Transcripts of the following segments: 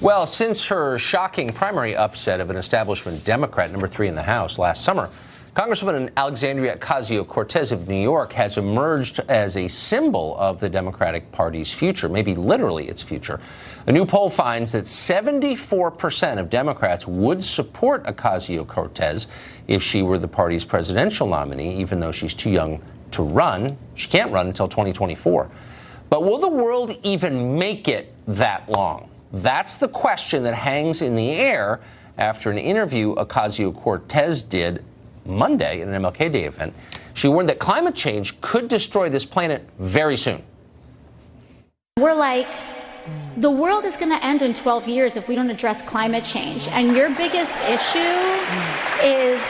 Well, since her shocking primary upset of an establishment Democrat, number 3 in the House, last summer, Congresswoman Alexandria Ocasio-Cortez of New York has emerged as a symbol of the Democratic Party's future, maybe literally its future. A new poll finds that 74% of Democrats would support Ocasio-Cortez if she were the party's presidential nominee, even though she's too young to run. She can't run until 2024. But will the world even make it that long? That's the question that hangs in the air after an interview Ocasio-Cortez did Monday at an MLK Day event. She warned that climate change could destroy this planet very soon. We're like, the world is going to end in 12 years if we don't address climate change. And your biggest issue is,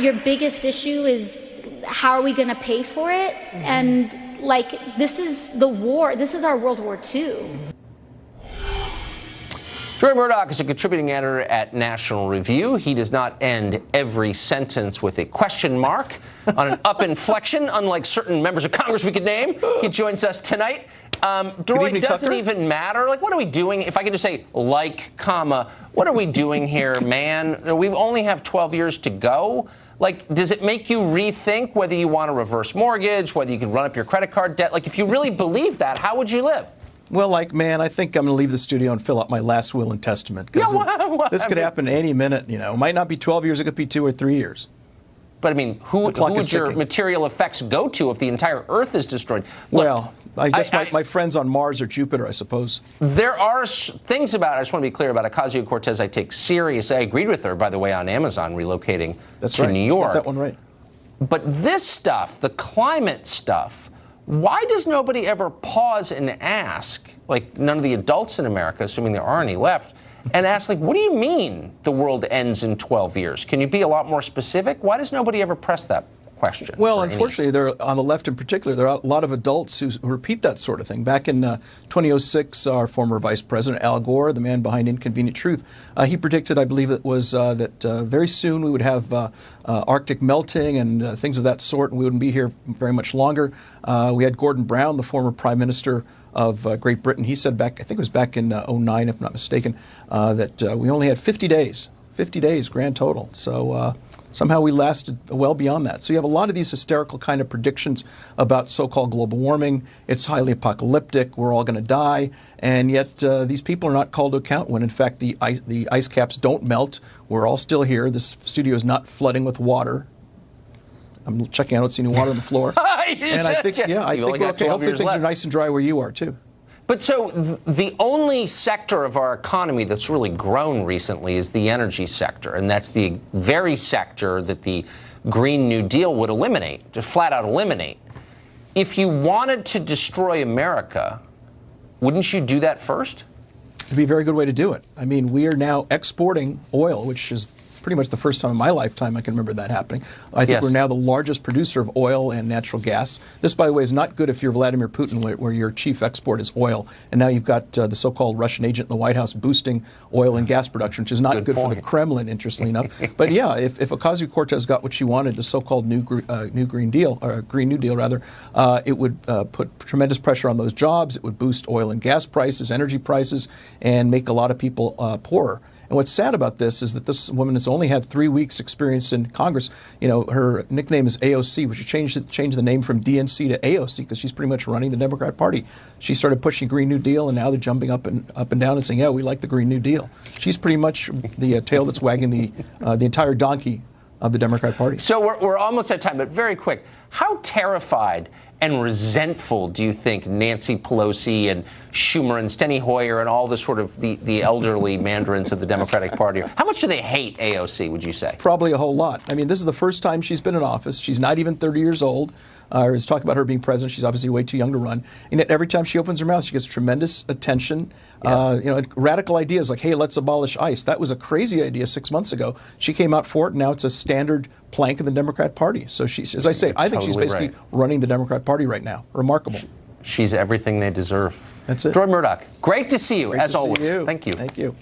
your biggest issue is how are we going to pay for it? And like, this is the war. This is our World War II. Deroy Murdock is a contributing editor at National Review. He does not end every sentence with a question mark on an up inflection, unlike certain members of Congress we could name. He joins us tonight. Deroy, does it even matter? Like, what are we doing? If I could just say, like, comma, what are we doing here, man? We only have 12 years to go. Like, does it make you rethink whether you want a reverse mortgage, whether you can run up your credit card debt? Like, if you really believe that, how would you live? Well, like, man, I think I'm going to leave the studio and fill out my last will and testament. Because this could happen any minute, you know. It might not be 12 years, it could be 2 or 3 years. But, I mean, who would your material effects go to if the entire Earth is destroyed? Look, well, I guess my friends on Mars or Jupiter, I suppose. There are things about it, I just want to be clear about Ocasio-Cortez I take serious. I agreed with her, by the way, on Amazon relocating to New York. Got that one right. But this stuff, the climate stuff, why does nobody ever pause and ask, like none of the adults in America, assuming there are any left, and ask, like, what do you mean the world ends in 12 years? Can you be a lot more specific? Why does nobody ever press that question? Well, unfortunately, there, on the left in particular, there are a lot of adults who repeat that sort of thing. Back in 2006, our former Vice President Al Gore, the man behind Inconvenient Truth, he predicted, I believe it was, that very soon we would have Arctic melting and things of that sort, and we wouldn't be here very much longer. We had Gordon Brown, the former Prime Minister of Great Britain. He said back, I think it was back in '09, if I'm not mistaken, that we only had 50 days grand total. So somehow we lasted well beyond that. So you have a lot of these hysterical kind of predictions about so-called global warming. It's highly apocalyptic. We're all going to die. And yet these people are not called to account when, in fact, the ice caps don't melt. We're all still here. This studio is not flooding with water. I'm checking. I don't see any water on the floor. And I think, I think we're okay. Hopefully things are nice and dry where you are, too. But so the only sector of our economy that's really grown recently is the energy sector, and that's the very sector that the Green New Deal would eliminate, to flat out eliminate. If you wanted to destroy America, wouldn't you do that first? It'd be a very good way to do it. I mean, we are now exporting oil, which is pretty much the first time in my lifetime I can remember that happening. I think we're now the largest producer of oil and natural gas. This, by the way, is not good if you're Vladimir Putin, where your chief export is oil. And now you've got the so-called Russian agent in the White House boosting oil and gas production, which is not good for the Kremlin, interestingly enough. But yeah, if Ocasio-Cortez got what she wanted, the so-called New Green Deal, or Green New Deal rather, it would put tremendous pressure on those jobs. It would boost oil and gas prices, energy prices, and make a lot of people poorer. And what's sad about this is that this woman has only had 3 weeks experience in Congress. You know, her nickname is AOC, which she changed the name from DNC to AOC because she's pretty much running the Democrat Party. She started pushing Green New Deal, and now they're jumping up and down and saying, yeah, we like the Green New Deal. She's pretty much the tail that's wagging the entire donkey of the Democrat Party. So we're almost at time, but very quick. How terrified and resentful do you think Nancy Pelosi and Schumer and Steny Hoyer and all the sort of the elderly mandarins of the Democratic Party are? How much do they hate AOC, would you say? Probably a whole lot. I mean, this is the first time she's been in office. She's not even 30 years old. Is talking about her being president. She's obviously way too young to run. And yet every time she opens her mouth, she gets tremendous attention. You know, radical ideas like, hey, let's abolish ICE. That was a crazy idea 6 months ago. She came out for it, and now it's a standard plank in the Democrat Party. So she's, as I say, I think she's basically running the Democrat Party right now. Remarkable. She's everything they deserve. That's it. Deroy Murdock, great to see you, Great as always. See you. Thank you. Thank you.